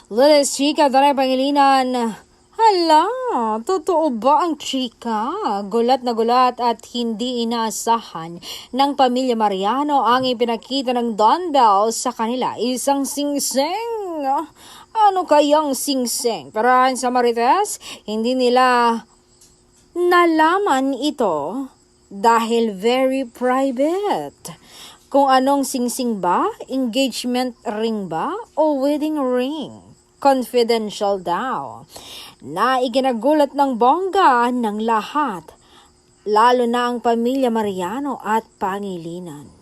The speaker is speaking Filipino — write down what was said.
Lilis chika, Tanay Pangilinan. Hala, totoo ba ang chika? Gulat na gulat at hindi inaasahan ng pamilya Mariano ang ipinakita ng Don Bell sa kanila. Isang singseng. Ano kayang singseng? Para sa Marites, hindi nila nalaman ito dahil very private. Kung anong singsing ba, engagement ring ba, o wedding ring? Confidential daw. Na ikinagulat ng bongga ng lahat, lalo na ang pamilya Mariano at Pangilinan.